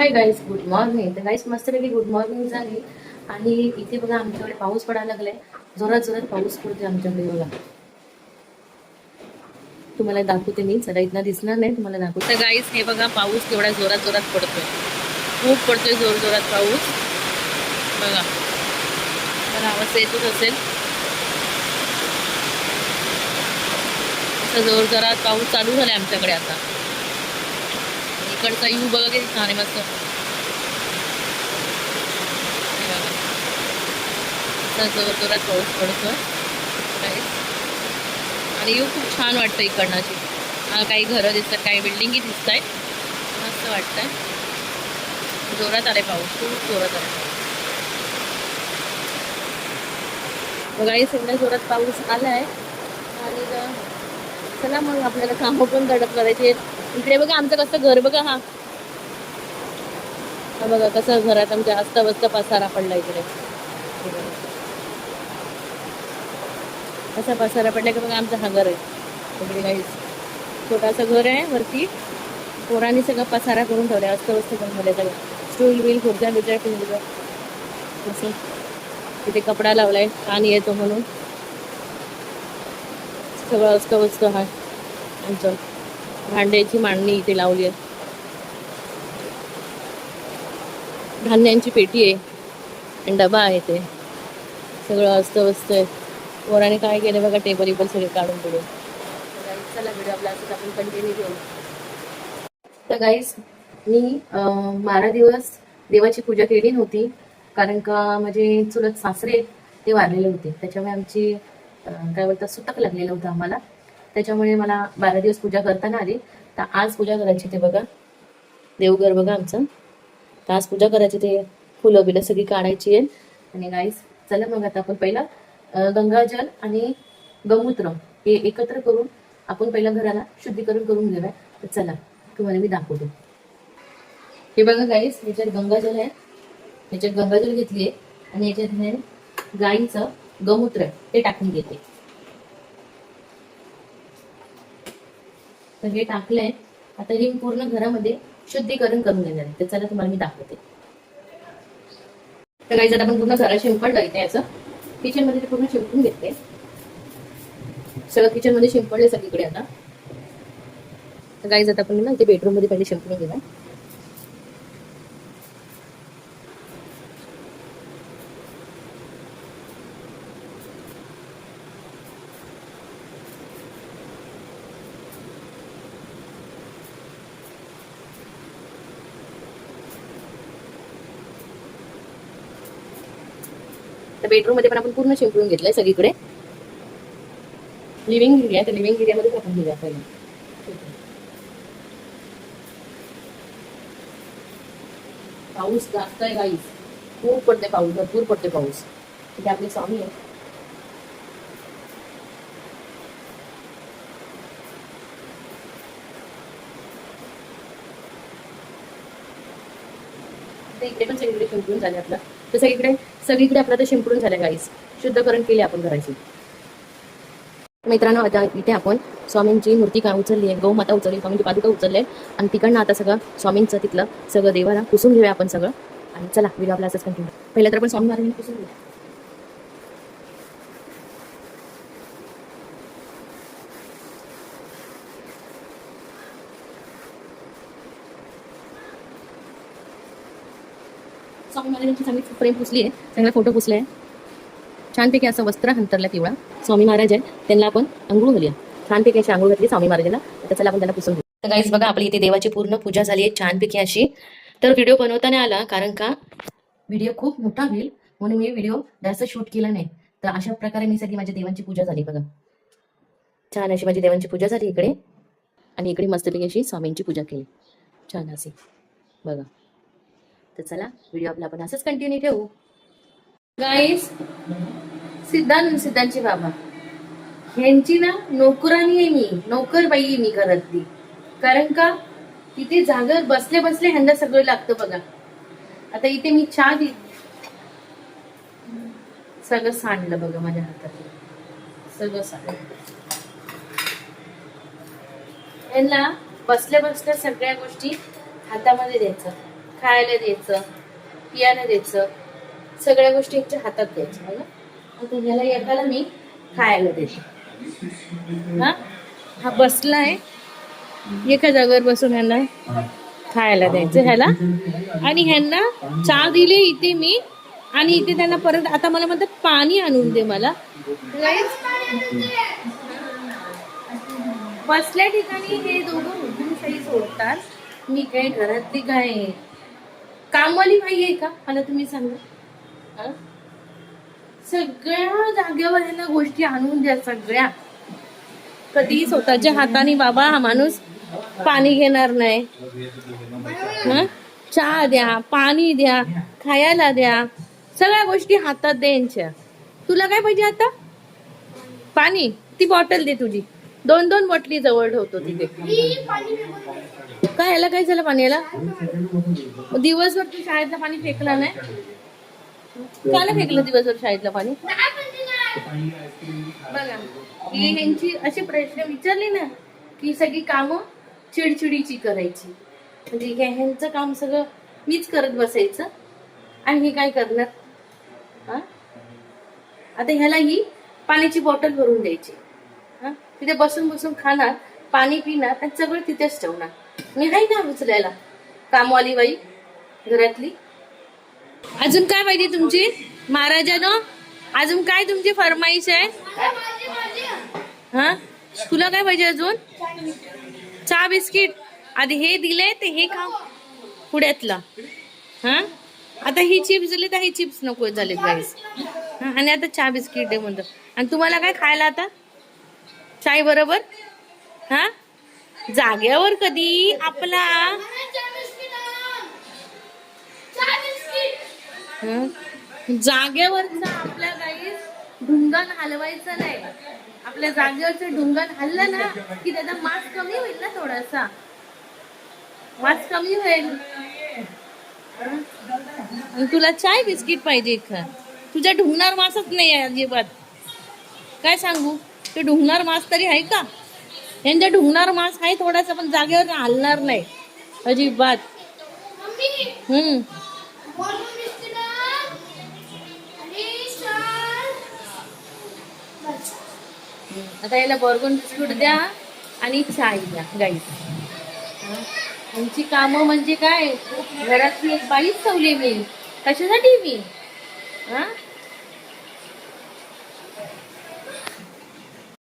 Hi guys, good morning. तर गाईस मस्तपैकी good morning झाली आणि इथे बघा आमच्याकडे पाऊस पडायला लागलाय. जोरात जोरात पाऊस पडतोय आमच्याकडे बघा. तुम्हाला दाखवते मी, चला इथं दिसणार नाही, तुम्हाला दाखवते. तर गाईस हे बघा पाऊस केवढा जोरात जोरात पडतोय, खूप पडतोय जोर जोरात पाऊस बघा. मला आवाज येतच असेल. असं जोर जोरात पाऊस चालू झालाय आमच्याकडे आता. इकडचा यू बघा किती छान आहे, मस्त. जोर जोरात पाऊस पडतोय आणि यू खूप छान वाटतं इकडनाची. काही घरं दिसतात, काही बिल्डिंगी दिसत आहेत, मस्त वाटतंय. जोरात आलाय पाऊस, खूप जोरात आलाय. बघा एवढ्या जोरात पाऊस आलाय आणि चला मग आपल्याला कामं पण धडक करायची. इकडे बघा आमचं कसं घर बघा. हा बघा कसं घरात आमच्या अस्ताव्यस्त पसारा पडला इकडे. असा पसारा पडला की बघा आमचं हा घर आहे इकडे. काही छोटासा घर आहे वरती. पोरांनी सगळं पसारा करून ठेवलाय, अस्तव्यस्त करून ठेवलंय सगळं. स्टूल बिल खुर्च्या बिर्च्या ठेवलं असं. तिथे कपडा लावलाय पाणी येतो म्हणून. सगळं अस्तव्यस्त हा आमचं. भांड्याची मांडणी इथे लावली आहे. धान्यांची पेटी आहे आणि डबा आहे, ते सगळं अस्तव्यस्त आहे. पोराने काय केलं बघा, टेबल इबल सगळे काढून दिले. चला व्हिडिओ आपला असं आपण कंटिन्यू घेऊ. तर गाईस मी 12 दिवस देवाची पूजा केली नव्हती, कारण का माझे चुलत सासरे ते वारलेले होते. त्याच्यामुळे आमची काय बोलतात सुतक लागलेलं होतं आम्हाला. त्याच्यामुळे मला 12 दिवस पूजा करताना आली. तर आज पूजा करायची, ते बघा देवघर बघा आमचं. तर आज पूजा करायची, ते फुलं बिलं सगळी काढायची आहे. आणि गाईस चला मग आता आपण पहिला गंगाजल आणि गौमूत्र हे एकत्र करून आपण पहिला घराला शुद्धीकरण करून घेऊया. तर चला तुम्हाला मी दाखवतो. हे बघा गाईस, याच्यात गंगाजल आहे. याच्यात गंगाजल घेतली आहे आणि याच्यात हे गाईचं गौमूत्र ते टाकून घेते. तर हे टाकलंय. आता हे पूर्ण घरामध्ये शुद्धीकरण करून घेणार आहे. तर चला तुम्हाला मी दाखवते. तर गाईस आता आपण पूर्ण घरा शिंपण लावते. याचं किचन मध्ये पूर्ण शिंपून घेते. सगळं किचन मध्ये शिंपडले सगळीकडे. आता तर गाईस आता आपण ना इथे बेडरूम मध्ये पहिले शिंपून घेऊया. तर बेडरूम मध्ये पण आपण पूर्ण शिंपडून घेतलंय सगळीकडे. लिव्हिंग एरिया, तर लिव्हिंग एरियामध्ये आपण घेऊया पहिले. पाऊस जास्त आहे गाईस, खूप पडते पाऊस, भरपूर पडते पाऊस. तिथे आपले स्वामी आहे. इकडे पण सगळीकडे शिंपडून झाले आपलं. तर सगळीकडे आपलं तर शिंपडून झालं गाईस. शुद्धकरण केले आपण घराची. मित्रांनो आता इथे आपण स्वामींची मूर्ती काय उचलली आहे, गौमाता उचलली, स्वामींची पादुका उचलली आणि तिकडनं आता सगळं स्वामींचं तिथलं सगळं देवाला पुसून घेऊया आपण सगळं. आणि चला व्हिडिओ आपला असंच कंटिन्यू. पहिलं तर आपण स्वामी महाराजांनी पुसून घेऊया. स्वामी महाराजांची चांगली फ्रेम पुसली आहे, चांगला फोटो पुसला आहे. छानपैकी असं वस्त्र अंतरला पिवळा स्वामी महाराज आहे, त्यांना आपण अंघोळ घालूया. छानपैकी अशी अंघोळ घातली स्वामी महाराजांना. तर चला आपण त्यांना पुसून घेऊ. तर गाईस बघा आपली इथे देवाची पूर्ण पूजा झाली आहे छानपैकी अशी. तर व्हिडिओ बनवताना आला, कारण का व्हिडिओ खूप मोठा होईल म्हणून मी व्हिडिओ जास्त शूट केला नाही. तर अशा प्रकारे मी सगळी माझ्या देवांची पूजा झाली बघा. छान अशी माझी देवांची पूजा झाली इकडे. आणि इकडे मस्तपैकी अशी स्वामींची पूजा केली छान अशी बघा. तर चला व्हिडिओ आपला आपण असंच कंटिन्यू ठेवू. गाईस सिद्धांची बाबा ह्यांची ना नोकरानी आहे मी, नोकर बाई आहे मी घरातली. कारण का तिथे जागेवर बसले बसले ह्यांना सगळं लागतं बघा. आता इथे मी चहा दी सगळं सांडलं बघा माझ्या हातात, सगळं सांडलं. यांना बसल्या बसल्या सगळ्या गोष्टी हातामध्ये द्यायचं, खायला द्यायचं, पियाला द्यायचं, सगळ्या गोष्टी यांच्या हातात द्यायच्या हो ना. आता ह्याला एकाला मी खायला देते. हा बसलाय एका जागेवर बसून, ह्यांना खायला द्यायचं ह्याला. आणि ह्यांना चहा दिली इथे मी, आणि इथे त्यांना परत आता मला म्हणतात पाणी आणून दे मला. बसल्या ठिकाणी हे दोघं हुजूमशाही सोडतात. मी काय घरातली काय कामवाली बाई आहे का, मला तुम्ही सांगा. सगळ्या जागेवर ह्यांना गोष्टी आणून द्या सगळ्या. कधी स्वतःच्या हाताने बाबा हा माणूस पाणी घेणार नाही. चहा द्या, पाणी द्या, खायला द्या, सगळ्या गोष्टी हातात द्यायच्या. तुला काय पाहिजे आता? पाणी. ती बॉटल दे तुझी. 2-2 बॉटली जवळ ठेवतो तिथे. काय याला काय झालं पाण्याला? दिवसभर तू शाळेतलं पाणी फेकला नाही? काला फेकलं दिवसभर शाळेतलं पाणी? बघा, ही ह्यांची असे प्रश्न विचारले ना की सगळी कामं चिडचिडीची करायची. म्हणजे ह्यांचं काम सगळं मीच करत बसायचं, आणि हे काय करणार? आता ह्याला ही पाण्याची बॉटल भरून द्यायची. तिथे बसून बसून खाणार, पाणी पिणार, आणि सगळं तिथेच ठेवणार. मी आहे ना उचलायला कामवाली बाई घरातली. अजून काय पाहिजे तुमची महाराजानो? अजून काय तुमची फरमाईश आहे? तुला काय पाहिजे अजून? चहा बिस्किट. आधी हे दिले ते हे खा पुढ्यातला. आता ही चिप्स दिली तर ही चिप्स नको झाले गाईस. आणि आता चहा बिस्किट आहे म्हणतो. आणि तुम्हाला काय खायला आता? चाय बरोबर. जाग्यावर कधी आपला जागेवरचा आपल्या गाईस ढुंगण हलवायचं नाही. आपल्या जागेवरचं ढुंगण हल्लं ना की त्याचा मास कमी होईल ना, थोडासा मास कमी होईल. तुला चाय बिस्किट पाहिजे का? तुझ्या ढुंगणार मासच नाही आहे अजिबात. काय सांगू, ते ढुंगणार मास तरी आहे का? यांच्या ढुंगणार मास आहे थोडासा, पण जागेवर हलणार नाही अजिबात. आता याला बॉर्गन बिस्कुट द्या आणि चाय द्या गाईस. यांची कामं म्हणजे काय, घरातली एक बाईच ठेवली मी. कशासाठी मी?